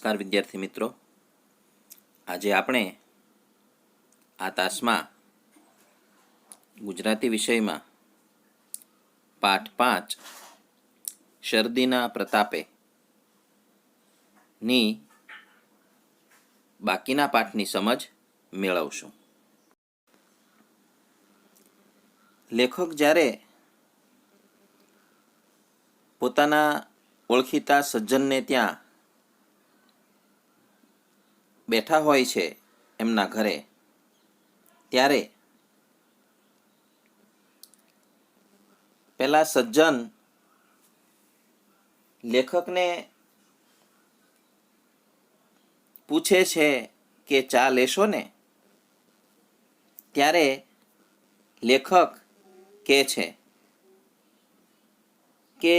નમસ્કાર વિદ્યાર્થી મિત્રો, આજે આપણે આ તાસમાં ગુજરાતી વિષયમાં પાઠ 5 શરદીના પ્રતાપે ની બાકીના પાઠની સમજ મેળવશું. લેખક જ્યારે પોતાના ઓળખીતા સજ્જનને ત્યાં બેઠા હોય છે એમના ઘરે, ત્યારે પેલા સજ્જન લેખકને પૂછે છે કે ચા લેશો ને? ત્યારે લેખક કહે છે કે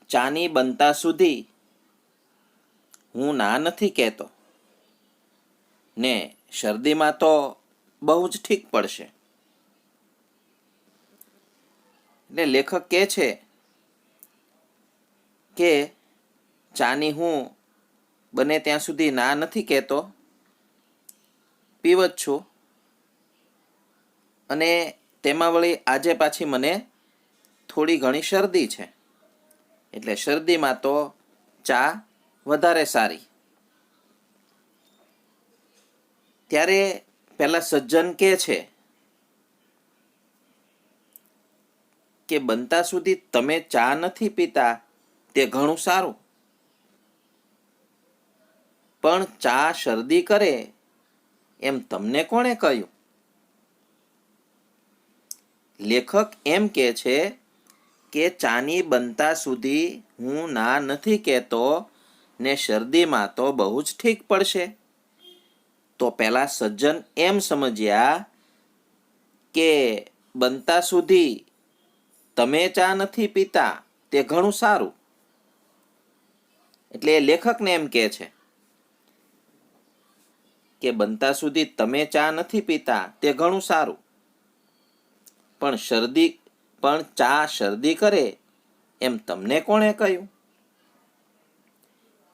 ચાની બનતા સુધી હું ના નથી કહેતો ને શરદીમાં તો બહુ જ ઠીક પડશે. એટલે લેખક કહે છે કે ચાની હું બને ત્યાં સુધી ના નથી કહેતો, પીવ જ છું, અને તેમાં વળી આજે પાછી મને થોડી ઘણી શરદી છે, એટલે શરદીમાં તો ચા વધારે સારી. ત્યારે પેલા સજ્જન કહે છે કે બનતા સુધી તમે ચા નથી પીતા તે ઘણું સારું, પણ ચા શરદી કરે એમ તમને કોણે કહ્યું? લેખક એમ કહે છે કે ચાની બનતા સુધી હું ના નથી કહેતો ને શરદીમાં તો બહુ જ ઠીક પડશે. તો પેલા સજ્જન એમ સમજ્યા કે બનતા સુધી તમે ચા નથી પીતા તે ઘણું સારું. એટલે લેખકને એમ કહે છે કે બનતા સુધી તમે ચા નથી પીતા તે ઘણું સારું, પણ ચા શરદી કરે એમ તમને કોણે કહ્યું?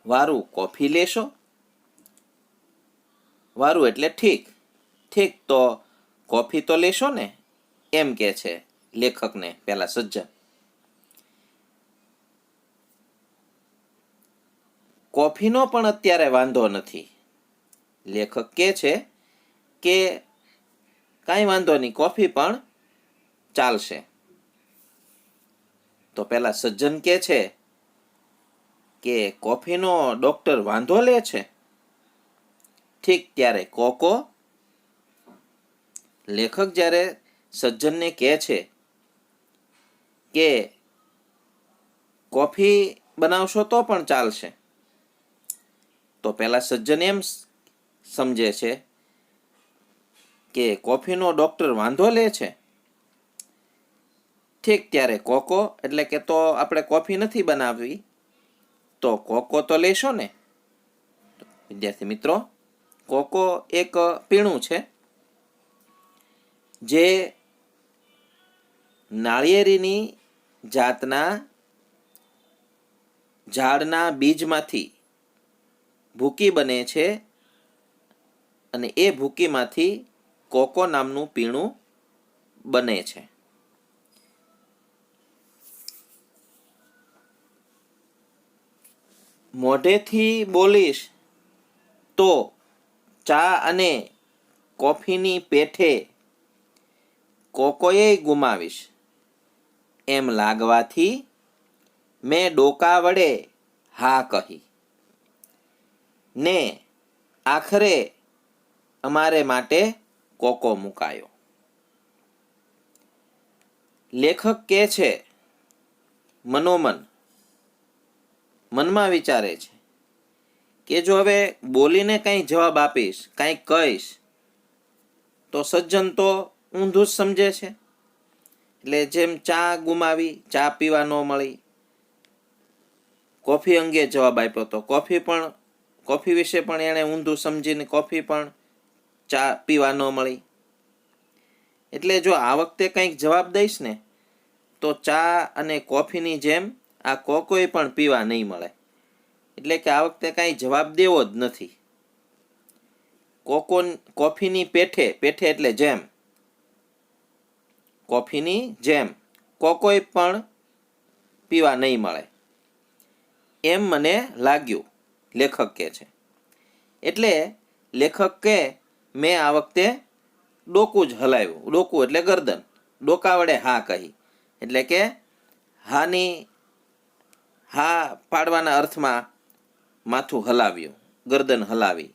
વારું કોફી લેશો? વારું એટલે ઠીક, ઠીક તો કોફી તો લેશો ને, એમ કે છે લેખકને પેલા સજ્જન. કોફીનો પણ અત્યારે વાંધો નથી. લેખક કહે છે કે કાંઈ વાંધો નહીં, કોફી પણ ચાલશે. તો પેલા સજ્જન કહે છે કે કોફીનો ડોક્ટર વાંધો લે છે? ઠીક, ત્યારે કોકો? લેખક જ્યારે સજ્જનને કહે છે કે કોફી બનાવશો તો પણ ચાલશે, તો પેલા સજ્જન એમ સમજે છે કે કોફીનો ડોક્ટર વાંધો લે છે. ઠીક, ત્યારે કોકો? એટલે કે તો આપણે કોફી નથી બનાવવી, તો કોકો તો લેશો ને? વિદ્યાર્થી મિત્રો, કોકો એક પીણું છે જે નાળિયેરીની જાતના ઝાડના બીજમાંથી ભૂકી બને છે, અને એ ભૂકીમાંથી કોકો નામનું પીણું બને છે. મોઢેથી બોલીશ તો ચા અને કોફીની પેઠે કોકોએ ગુમાવીશ, એમ લાગવાથી મેં ડોકા વડે હા કહી ને આખરે અમારે માટે કોકો મુકાયો. લેખક કહે છે મનમાં વિચારે છે કે જો હવે બોલીને કંઈ જવાબ આપીશ, કંઈક કહીશ, તો સજ્જન તો ઊંધું જ સમજે છે. એટલે જેમ ચા ગુમાવી, ચા પીવા ન મળી, કોફી અંગે જવાબ આપ્યો તો કોફી વિશે પણ એણે ઊંધું સમજીને કોફી પણ ચા પીવા ન મળી. એટલે જો આ વખતે કંઈક જવાબ દઈશ ને તો ચા અને કોફીની જેમ આ કોકોય પણ પીવા નહીં મળે. એટલે કે આ વખતે કાંઈ જવાબ દેવો જ નથી. કોફીની પેઠે, પેઠે એટલે જેમ, કોફીની જેમ કોકોય પણ પીવા નહીં મળે એમ મને લાગ્યું, લેખક કહે છે. એટલે લેખક કહે મેં આ વખતે ડોકું જ હલાવ્યું. ડોકું એટલે ગરદન, ડોકા વડે હા કહી. એટલે કે હા પાડવાના અર્થમાં માથું હલાવ્યું, ગરદન હલાવી.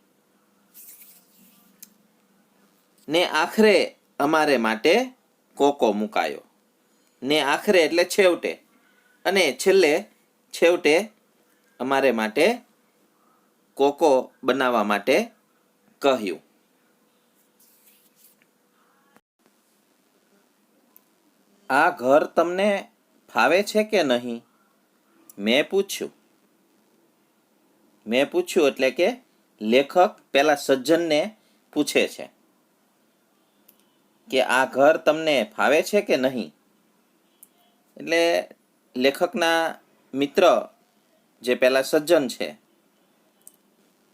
ને આખરે અમારે માટે કોકો મુકાયો. ને આખરે એટલે છેવટે, અને છેવટે અમારે માટે કોકો બનાવવા માટે કહ્યું. આ ઘર તમને ફાવે છે કે નહીં? મેં પૂછ્યું એટલે કે લેખક પેલા સજ્જનને પૂછે છે કે આ ઘર તમને ફાવે છે કે નહીં. એટલે લેખકના મિત્ર જે પેલા સજ્જન છે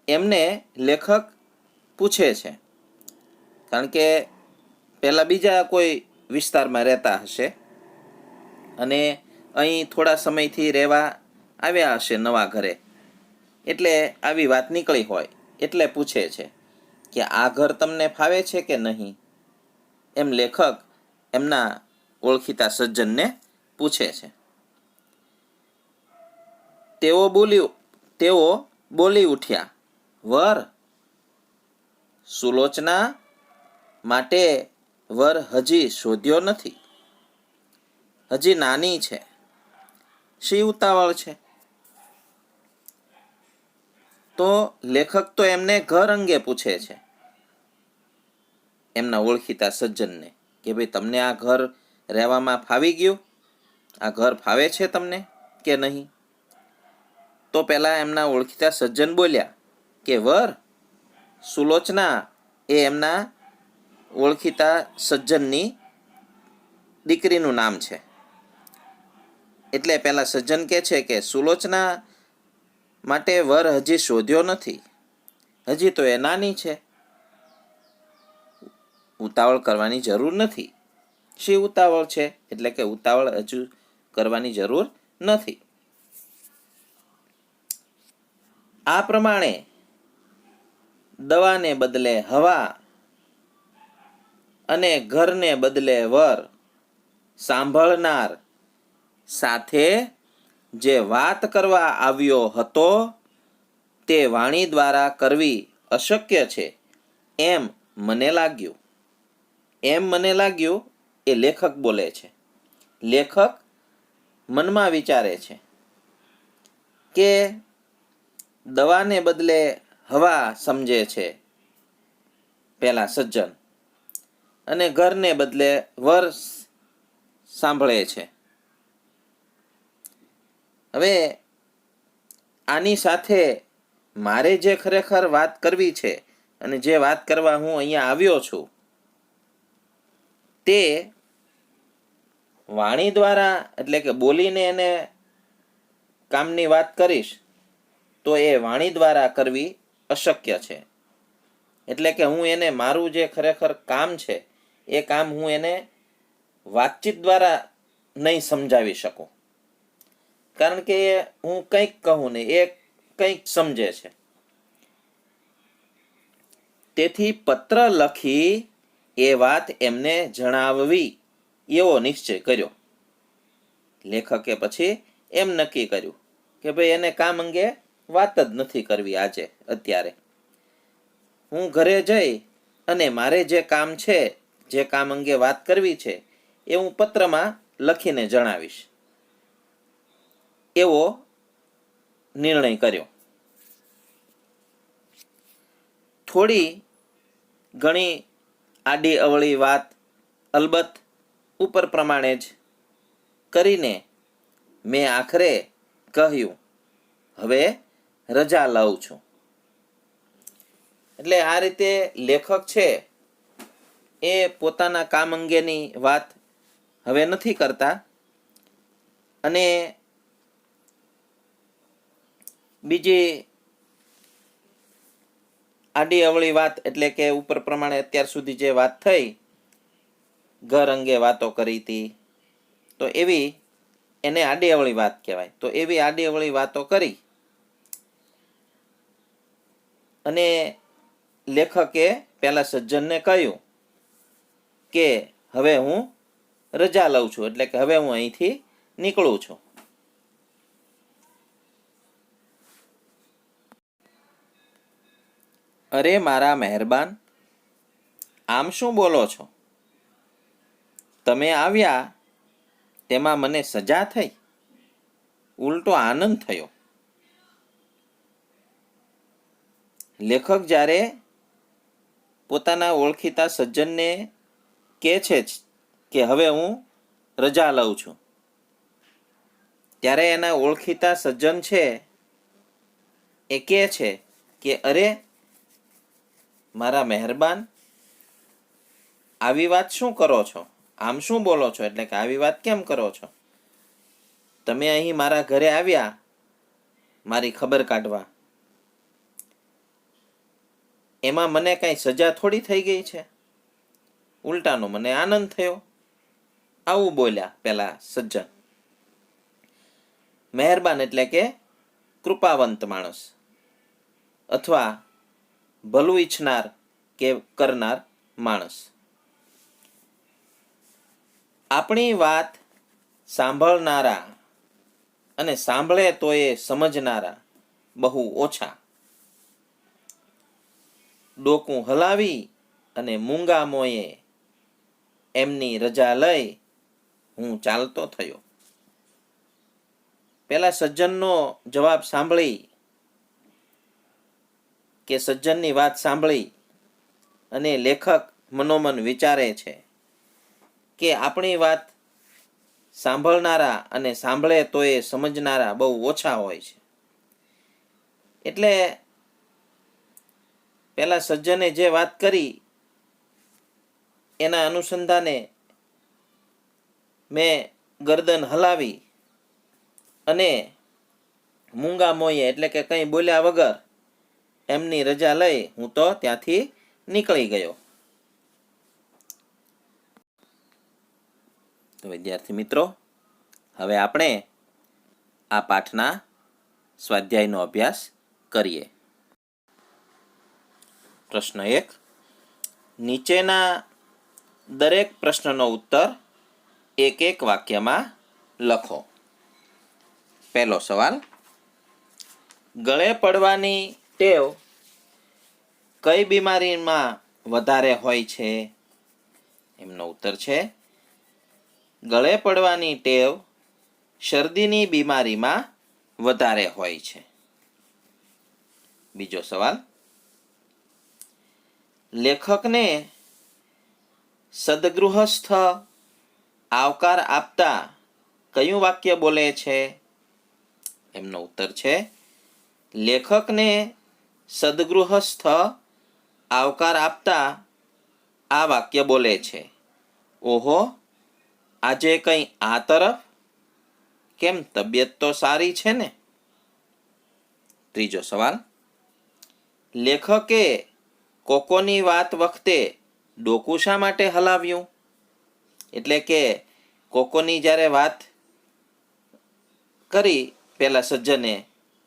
એમને લેખક પૂછે છે, કારણ કે પેલા બીજા કોઈ વિસ્તારમાં રહેતા હશે અને અહીં થોડા સમયથી રહેવા આવ્યા હશે નવા ઘરે, એટલે આવી વાત નીકળી હોય એટલે પૂછે છે કે આ ઘર તમને ફાવે છે કે નહીં. એમ લેખક એમના ઓળખીતા સજ્જનને પૂછે છે. તેઓ બોલી ઉઠ્યા, વર, સુલોચના માટે વર હજી શોધ્યો નથી, હજી નાની છે, શી ઉતાવળ છે. તો લેખક તો એમને ઘર અંગે પૂછે છે, એમના ઓળખીતા સજ્જનને, કે ભાઈ તમને આ ઘર રહેવામાં ફાવી ગયું? આ ઘર ફાવે છે તમને કે નહીં? તો પેલા એમના ઓળખીતા સજ્જન બોલ્યા કે વર, સુલોચના એ એમના ઓળખીતા સજ્જનની દીકરીનું નામ છે. એટલે પેલા સજ્જન કહે છે કે સુલોચના માટે વર હજી શોધ્યો નથી, હજી તો એ નાની છે, ઉતાવળ કરવાની જરૂર નથી. શી ઉતાવળ છે? એટલે કે ઉતાવળ હજુ કરવાની જરૂર નથી. આ પ્રમાણે દવાને બદલે હવા અને ઘરને બદલે વર સાંભળનાર સાથે જે વાત કરવા આવ્યો હતો તે વાણી દ્વારા કરવી અશક્ય છે એમ મને લાગ્યું. એ લેખક બોલે છે. લેખક મનમાં વિચારે છે કે દવાને બદલે હવા સમજે છે પેલા સજ્જન, અને ઘરને બદલે વર સાંભળે છે. હવે આની સાથે મારે જે ખરેખર વાત કરવી છે અને જે વાત કરવા હું અહીંયા આવ્યો છું તે વાણી દ્વારા, એટલે કે બોલીને એને કામની વાત કરીશ તો એ વાણી દ્વારા કરવી અશક્ય છે. એટલે કે હું એને મારું જે ખરેખર કામ છે એ કામ હું એને વાતચીત દ્વારા નહીં સમજાવી શકું, કારણ કે હું કંઈક કહું ને એ કંઈક સમજે છે. તેથી પત્ર લખી એ વાત એમને જણાવવી એવો નિશ્ચય કર્યો. લેખકે પછી એમ નક્કી કર્યું કે ભાઈ એને કામ અંગે વાત જ નથી કરવી આજે, અત્યારે. હું ઘરે જઈ અને મારે જે કામ છે, જે કામ અંગે વાત કરવી છે એ હું પત્રમાં લખીને જણાવીશ, એવો નિર્ણય કર્યો. થોડી ઘણી આડી અવળી વાત અલબત્ત ઉપર પ્રમાણે જ કરીને મેં આખરે કહ્યું, હવે રજા લઉં છું. એટલે આ રીતે લેખક છે એ પોતાના કામ અંગેની વાત હવે નથી કરતા અને બીજી આડી અવળી વાત એટલે કે ઉપર પ્રમાણે અત્યાર સુધી જે વાત થઈ, ઘર અંગે વાતો કરી હતી, તો એવી એને આડી અવળી વાત કહેવાય. તો એવી આડી અવળી વાતો કરી અને લેખકે પેલા સજ્જનને કહ્યું કે હવે હું રજા લઉં છું, એટલે કે હવે હું અહીંથી નીકળું છું. અરે મારા મહેરબાન, આમ શું બોલો છો? તમે આવ્યા તેમાં મને સજા થઈ, ઉલટો આનંદ થયો. લેખક જ્યારે પોતાના ઓળખીતા સજ્જનને કહે છે કે હવે હું રજા લઉં છું, ત્યારે એના ઓળખીતા સજ્જન છે એ કહે છે કે અરે મારા મહેરબાન, આવી વાત શું કરો છો? આમ શું બોલો છો? એટલે કે આવી વાત કેમ કરો છો? તમે અહીં મારા ઘરે આવ્યા મારી ખબર કાઢવા, એમાં મને કાંઈ સજા થોડી થઈ ગઈ છે, ઉલટાનો મને આનંદ થયો. આવું બોલ્યા પેલા સજ્જન. મહેરબાન એટલે કે કૃપાવંત માણસ અથવા ભલું ઈચ્છનાર કે કરનાર માણસ. આપણી વાત સાંભળનારા અને સાંભળે તો એ સમજનારા બહુ ઓછા. ડોકું હલાવી અને મૂંગા મોએ એમની રજા લઈ હું ચાલતો થયો. પેલા સજ્જનનો જવાબ સાંભળી કે સજ્જનની વાત સાંભળી અને લેખક મનોમન વિચારે છે કે આપણી વાત સાંભળનારા અને સાંભળે તો એ સમજનારા બહુ ઓછા હોય છે. એટલે પેલા સજ્જને જે વાત કરી એના અનુસંધાને મેં ગરદન હલાવી અને મૂંગા મોયે એટલે કે કંઈ બોલ્યા વગર એમની રજા લઈ હું તો ત્યાંથી નીકળી ગયો. તો વિદ્યાર્થી મિત્રો, હવે આપણે આ પાઠના સ્વાધ્યાયનો અભ્યાસ કરીએ. પ્રશ્ન 1. નીચેના દરેક પ્રશ્નનો ઉત્તર એક એક વાક્યમાં લખો. પહેલો સવાલ, ગળે પડવાની ટેવ કઈ બીમારીમાં વધારે હોય છે? એમનો ઉત્તર છે ગળે પડવાની ટેવ શરદીની બીમારીમાં વધારે હોય છે. બીજો સવાલ, લેખકને સદગૃહસ્થ આવકાર આપતા કયું વાક્ય બોલે છે? એમનો ઉત્તર છે લેખકને સદગૃહસ્થ આવકાર આપતા આ વાક્ય બોલે છે, ઓહો આજે કંઈ આ તરફ, કેમ તબિયત તો સારી છે ને? ત્રીજો સવાલ, લેખકે કોકોની વાત વખતે ડોકું શા માટે હલાવ્યું? એટલે કે કોકોની જ્યારે વાત કરી પેલા સજ્જને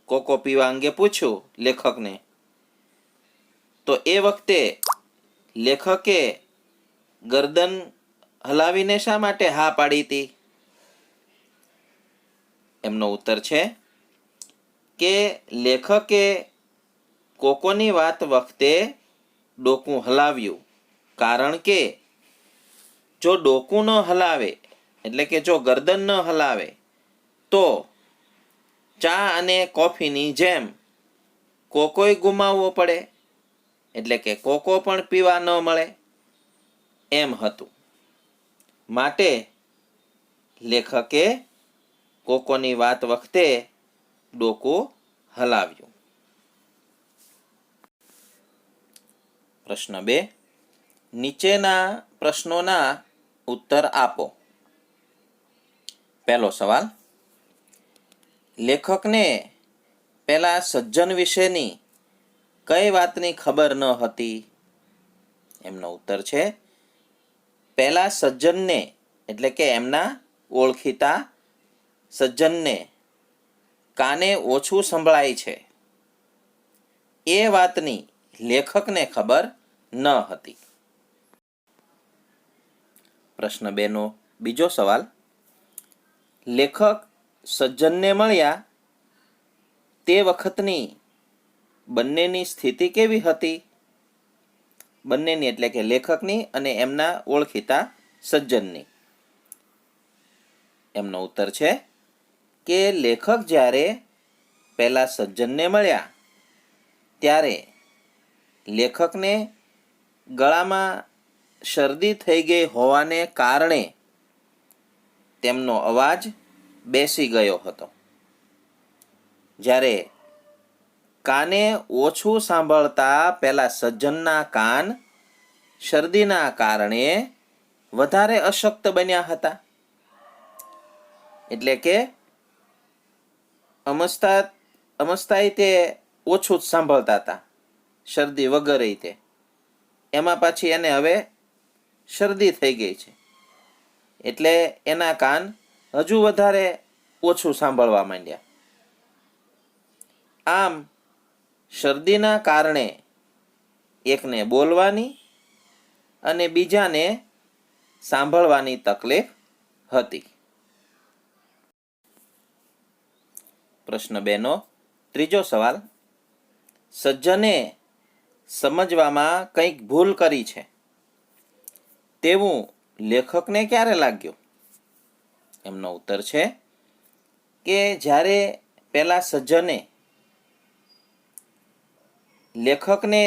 કોકો પીવા અંગે પૂછ્યું લેખકને, તો એ વખતે લેખકે ગરદન હલાવીને શા માટે હા પાડી હતી? એમનો ઉત્તર છે કે લેખકે કોકોની વાત વખતે ડોકું હલાવ્યું કારણ કે જો ડોકું ન હલાવે એટલે કે જો ગરદન ન હલાવે તો ચા અને કોફીની જેમ કોકોય ગુમાવવો પડે, એટલે કે કોકો પણ પીવા ન મળે એમ હતું. માટે લેખકે કોકોની વાત વખતે ડોકું હલાવ્યું. પ્રશ્ન 2. નીચેના પ્રશ્નોના ઉત્તર આપો. પહેલો સવાલ, લેખકને પેલા સજ્જન વિશેની કઈ વાતની ખબર ન હતી? એમનો ઉત્તર છે, પેલા સજ્જનને એટલે કે એમના ઓળખીતા સજ્જનને કાને ઓછું સંભળાય છે એ વાતની લેખકને ખબર ન હતી. પ્રશ્ન 2 નો બીજો સવાલ. લેખક સજ્જનને મળ્યા તે વખતની બંનેની સ્થિતિ કેવી હતી? બંનેની એટલે કે લેખકની અને એમના ઓળખીતા સજ્જનની. એમનો ઉત્તર છે કે લેખક જ્યારે પહેલા સજ્જનને મળ્યા ત્યારે લેખકને ગળામાં શરદી થઈ ગઈ હોવાને કારણે તેમનો અવાજ બેસી ગયો હતો. જ્યારે કાને ઓછું સાંભળતા પેલા સજ્જનના કાન શરદીના કારણે વધારે અશક્ત બન્યા હતા. એટલે કે અમસ્તાય તે ઓછું જ સાંભળતા હતા, શરદી વગર તે. એમાં પાછી એને હવે શરદી થઈ ગઈ છે એટલે એના કાન હજુ વધારે ઓછું સાંભળવા માંડ્યા. આમ શરદીના કારણે એકને બોલવાની અને બીજાને સાંભળવાની તકલીફ હતી. પ્રશ્ન 2 નો ત્રીજો સવાલ. સજ્જને સમજવામાં કંઈક ભૂલ કરી છે તેવું લેખકને ક્યારે લાગ્યું? એમનો ઉત્તર છે કે જ્યારે પેલા સજ્જને લેખકને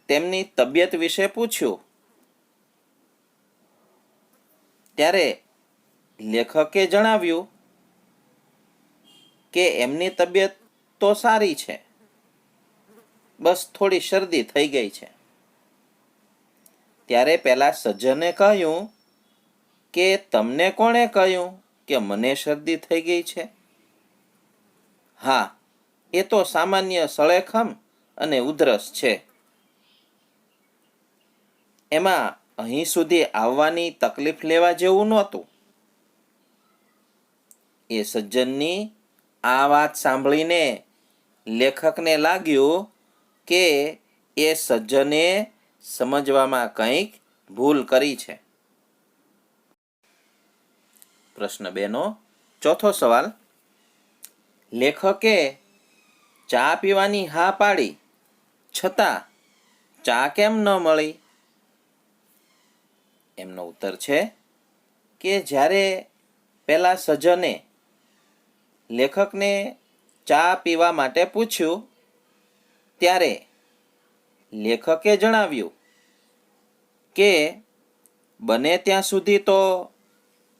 તેમની તબિયત વિશે પૂછ્યું ત્યારે લેખકે જણાવ્યું કે એમની તબિયત તો સારી છે, બસ થોડી શરદી થઈ ગઈ છે. ત્યારે પેલા સજ્જને કહ્યું કે તમને કોણે કહ્યું કે મને શરદી થઈ ગઈ છે? હા, એ તો સામાન્ય સળેખમ અને ઉધરસ છે. એમાં અહીં સુધી આવવાની તકલીફ લેવા જેવું નહોતું. એ સજ્જનની આ વાત સાંભળીને લેખકને લાગ્યું કે એ સજ્જને સમજવામાં કંઈક ભૂલ કરી છે. પ્રશ્ન 2 નો ચોથો સવાલ. લેખકે ચા પીવાની હા પાડી છતાં ચા કેમ ન મળી? એમનો ઉત્તર છે કે જ્યારે પેલા સજ્જને લેખકને ચા પીવા માટે પૂછ્યું ત્યારે લેખકે જણાવ્યું કે બને ત્યાં સુધી તો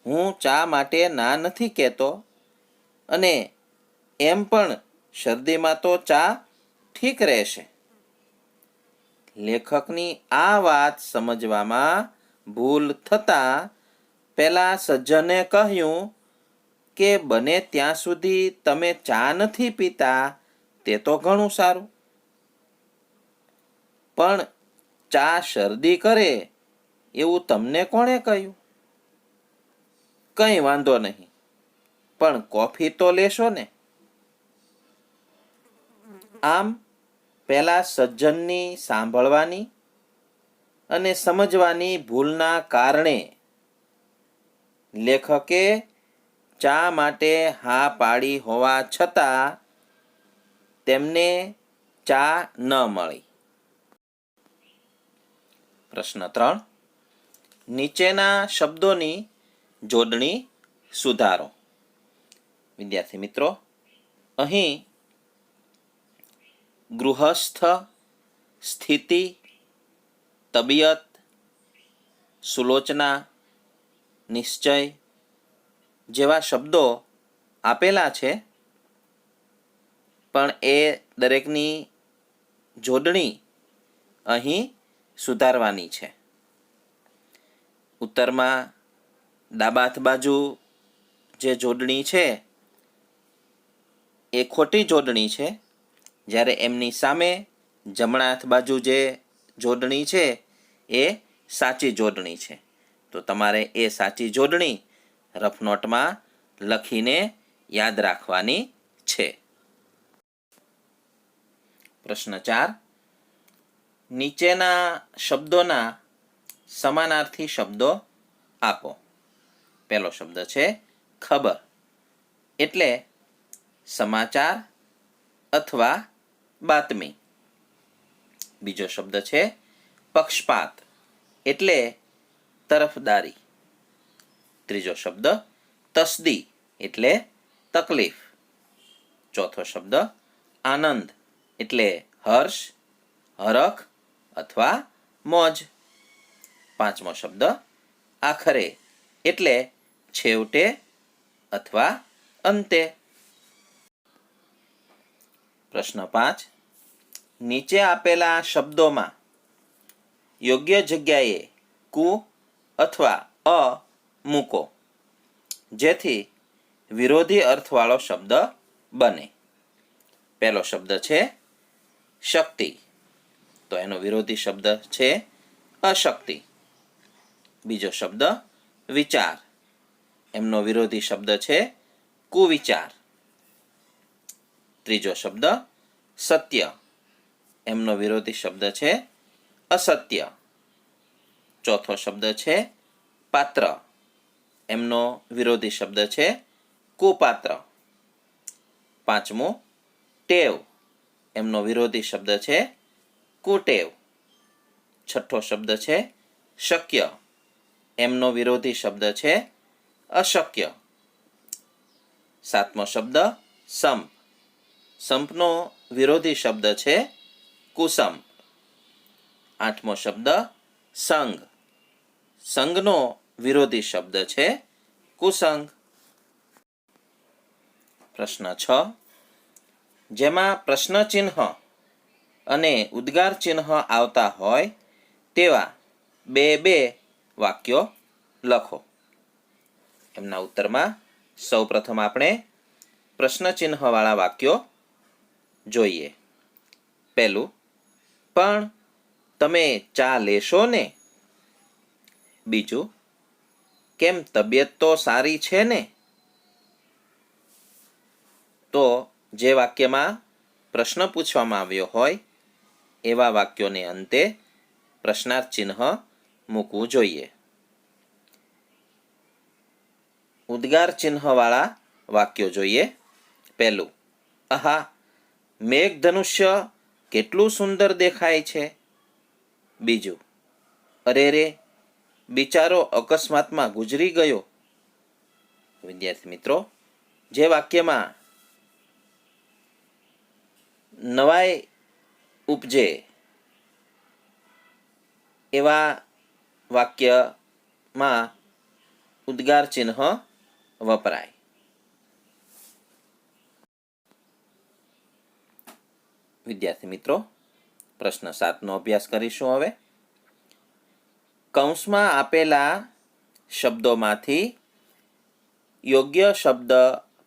હું ચા માટે ના નથી કહેતો અને એમ પણ શરદીમાં તો ચા ઠીક રહેશે. લેખકની આ વાત સમજવામાં ભૂલ થતાં પેલા સજ્જને કહ્યું કે બને ત્યાં સુધી તમે ચા નથી પીતા તે તો ઘણું સારું, પણ ચા શરદી કરે એવું તમને કોણે કહ્યું? કંઈ વાંધો નહીં, પણ કોફી તો લેશો ને? આમ પેલા સજ્જનની સાંભળવાની અને સમજવાની ભૂલના કારણે લેખકે ચા માટે હા પાડી હોવા છતાં તેમને ચા ન મળી. પ્રશ્ન 3. નીચેના શબ્દોની જોડણી સુધારો. વિદ્યાર્થી મિત્રો, અહીં ગૃહસ્થ, સ્થિતિ, તબિયત, સુલોચના, નિશ્ચય જેવા શબ્દો આપેલા છે, પણ એ દરેકની જોડણી અહીં સુધારવાની છે. ઉત્તરમાં ડાબા હાથ બાજુ જે જોડણી છે એ ખોટી જોડણી છે જ્યારે એમની સામે જમણા હાથ બાજુ જે જોડણી છે એ સાચી જોડણી છે. તો તમારે એ સાચી જોડણી રફ નોટમાં લખીને યાદ રાખવાની છે. પ્રશ્ન 4. નીચેના શબ્દોના સમાનાર્થી શબ્દો આપો. પહેલો શબ્દ છે ખબર, એટલે સમાચાર અથવા બાતમી. બીજો શબ્દ છે પક્ષપાત, એટલે તરફદારી. ત્રીજો શબ્દ તસ્દી, એટલે તકલીફ. ચોથો શબ્દ આનંદ, એટલે હર્ષ, હરખ અથવા મોજ. પાંચમો શબ્દ આખરે, એટલે છેવટે અથવા અંતે. પ્રશ્ન 5. નીચે આપેલા શબ્દોમાં યોગ્ય જગ્યાએ કુ અથવા અ મૂકો, જેથી વિરોધી અર્થવાળો શબ્દ બને. પહેલો શબ્દ છે શક્તિ, તો એનો વિરોધી શબ્દ છે અશક્તિ. બીજો શબ્દ વિચાર, એમનો વિરોધી શબ્દ છે કુવિચાર. ત્રીજો શબ્દ સત્ય, એમનો વિરોધી શબ્દ છે અસત્ય. ચોથો શબ્દ છે પાત્ર, એમનો વિરોધી શબ્દ છે કુપાત્ર. પાંચમું ટેવ, એમનો વિરોધી શબ્દ છે કુટેવ. છઠ્ઠો શબ્દ છે શક્ય, એમનો વિરોધી શબ્દ છે અશક્ય. સાતમો શબ્દ સંપ, સંપનો વિરોધી શબ્દ છે કુસંપ. આઠમો શબ્દ સંગ, સંગનો વિરોધી શબ્દ છે કુસંગ. પ્રશ્ન 6. જેમાં પ્રશ્ન ચિહ્ન અને ઉદ્ગાર ચિહ્ન આવતા હોય તેવા બે વાક્યો લખો. એમના ઉત્તરમાં સૌપ્રથમ આપણે પ્રશ્ન ચિહ્નવાળા વાક્યો જોઈએ. પહેલું, પણ તમે ચા લેશો ને? બીજું, કેમ તબિયત તો સારી છે ને? તો જે વાક્યમાં પ્રશ્ન પૂછવામાં આવ્યો હોય એવા વાક્યોને અંતે પ્રશ્નાર્થ ચિહ્ન મૂકવું જોઈએ. ઉદ્ગાર ચિહ્નવાળા વાક્યો જોઈએ. પહેલું, આહા, મેઘધનુષ્ય કેટલું સુંદર દેખાય છે. બીજું, અરે રે, બિચારો અકસ્માતમાં ગુજરી ગયો. વિદ્યાર્થી મિત્રો, જે વાક્યમાં નવાઈ ઉપજે એવા વાક્યમાં ઉદ્ગાર ચિહ્ન વપરાય. વિદ્યાર્થી મિત્રો, પ્રશ્ન 7નો અભ્યાસ કરીશું હવે. કૌંસમાં આપેલા શબ્દોમાંથી યોગ્ય શબ્દ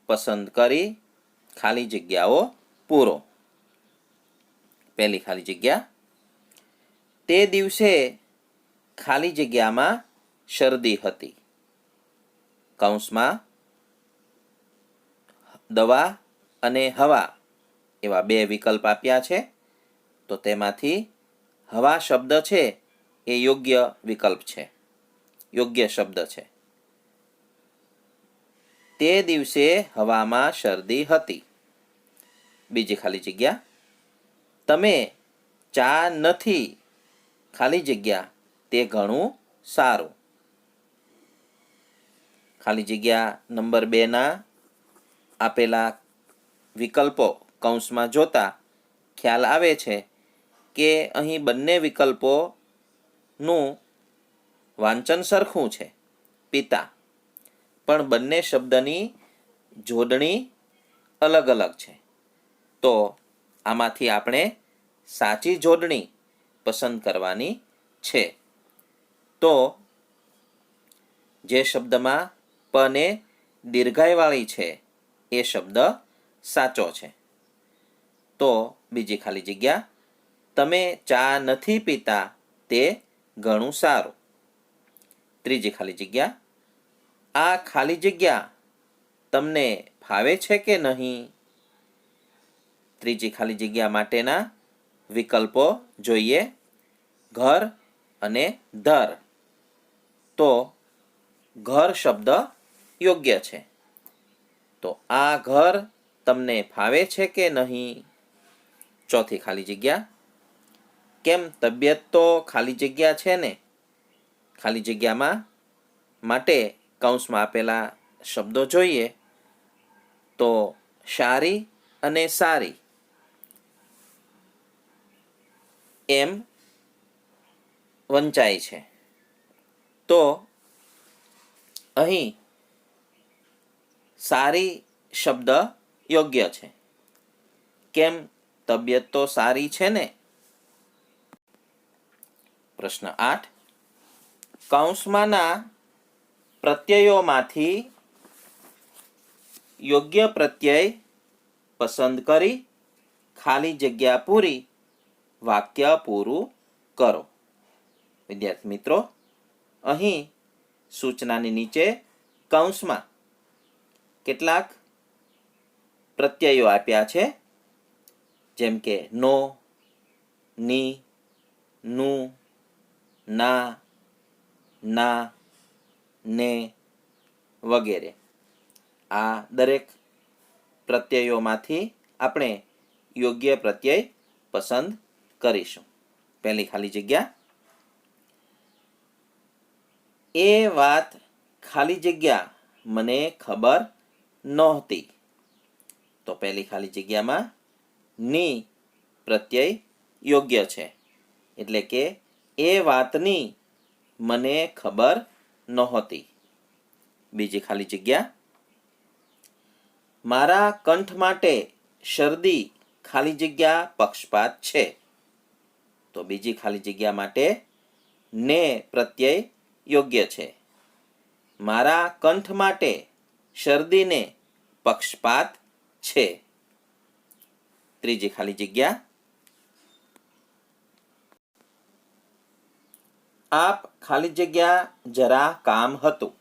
પસંદ કરી ખાલી જગ્યાઓ પૂરો. પહેલી ખાલી જગ્યા, તે દિવસે ખાલી જગ્યામાં શરદી હતી. કૌંસમાં દવા અને હવા એવા બે વિકલ્પ આપ્યા છે. તો તેમાંથી હવા શબ્દ છે એ યોગ્ય વિકલ્પ છે, યોગ્ય શબ્દ છે. તે દિવસે હવામાં શરદી હતી. બીજી ખાલી જગ્યા, તમે ચા નથી ખાલી જગ્યા તે ઘણું સારું. ખાલી જગ્યા નંબર 2ના આપેલા વિકલ્પો કૌંસમાં જોતા ખ્યાલ આવે છે કે અહીં બંને વિકલ્પોનું વાંચન સરખું છે, પિતા, પણ બંને શબ્દની જોડણી અલગ અલગ છે. તો આમાંથી આપણે સાચી જોડણી પસંદ કરવાની છે. તો જે શબ્દમાં પને દીર્ઘાયવાળી છે એ શબ્દ સાચો છે. તો બીજી ખાલી જગ્યા, તમે ચા નથી પીતા તે ઘણું સારું. ત્રીજી ખાલી જગ્યા, આ ખાલી જગ્યા તમને ફાવે છે કે નહીં? ત્રીજી ખાલી જગ્યા માટેના વિકલ્પો જોઈએ. ઘર અને ધર. તો ઘર શબ્દ યોગ્ય છે. તો આ ઘર તમને ફાવે છે કે નહીં? ચોથી ખાલી જગ્યા, કેમ તબિયત તો ખાલી જગ્યા છે ને? ખાલી જગ્યામાં માટે કૌંસમાં આપેલા શબ્દો જોઈએ. તો સારી અને સારી એમ વંચાય છે. તો અહીં સારી શબ્દ યોગ્ય છે. કેમ તબિયત તો સારી છે ને? પ્રશ્ન 8, કૌંસમાંના પ્રત્યયોમાંથી યોગ્ય પ્રત્યય પસંદ કરી ખાલી જગ્યા પૂરી વાક્ય પૂરું કરો. વિદ્યાર્થી મિત્રો, અહીં સૂચનાની નીચે કૌંસમાં કેટલાક પ્રત્યયો આપ્યા છે, જેમ કે નો, ની, નું, ના, ના, ને વગેરે. આ દરેક પ્રત્યયોમાંથી આપણે યોગ્ય પ્રત્યય પસંદ કરીશું. પહેલી ખાલી જગ્યા, એ વાત ખાલી જગ્યા મને ખબર નહોતી. તો પહેલી ખાલી જગ્યામાં ની પ્રત્યય યોગ્ય છે, એટલે કે એ વાતની મને ખબર નહોતી. બીજી ખાલી જગ્યા, મારા કંઠ માટે શરદી ખાલી જગ્યા પક્ષપાત છે. તો બીજી ખાલી જગ્યા માટે ને પ્રત્યય યોગ્ય છે. મારા કંઠ માટે શરદીને પક્ષપાત છે. ત્રીજી ખાલી જગ્યા, આપ ખાલી જગ્યા જરા કામ હતું.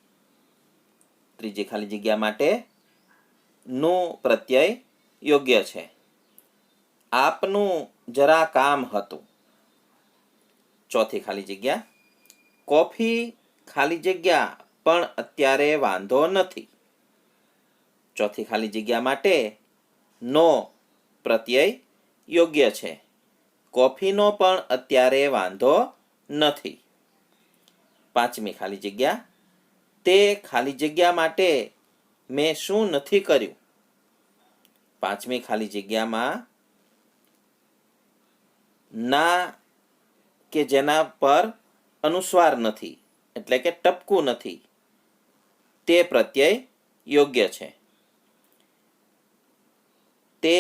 ત્રીજી ખાલી જગ્યા માટે નું પ્રત્યય યોગ્ય છે. આપનું જરા કામ હતું. ચોથી ખાલી જગ્યા, કોફી ખાલી જગ્યા પણ અત્યારે વાંધો નથી. ચોથી ખાલી જગ્યા માટે નો પ્રત્યય યોગ્ય છે. કોફીનો પણ અત્યારે વાંધો નથી. પાંચમી ખાલી જગ્યા, તે ખાલી જગ્યા માટે મેં શું નથી કર્યું? પાંચમી ખાલી જગ્યામાં ના કે જેના પર અનુસ્વાર નથી, એટલે કે ટપકું નથી, તે પ્રત્યય યોગ્ય છે. તે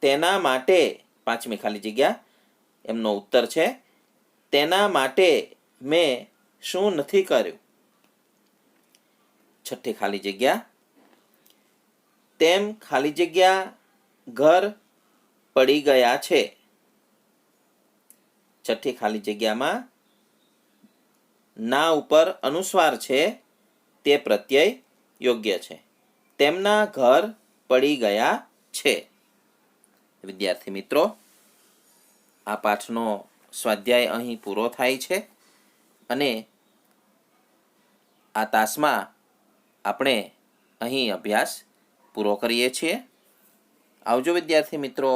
તેના માટે, પાંચમી ખાલી જગ્યા એમનો ઉત્તર છે, તેના માટે મેં શું નથી કર્યું? છઠ્ઠી ખાલી જગ્યા, તેમ ખાલી જગ્યા ઘર પડી ગયા છે. છઠ્ઠી ખાલી જગ્યામાં ના ઉપર અનુસ્વાર છે, તે પ્રત્યય યોગ્ય છે. તેમના ઘર પડી ગયા છે. વિદ્યાર્થી મિત્રો, આ પાઠનો સ્વાધ્યાય અહીં પૂરો થાય છે અને આ તાસમાં આપણે અહીં અભ્યાસ પૂરો કરીએ છીએ. આવજો વિદ્યાર્થી મિત્રો.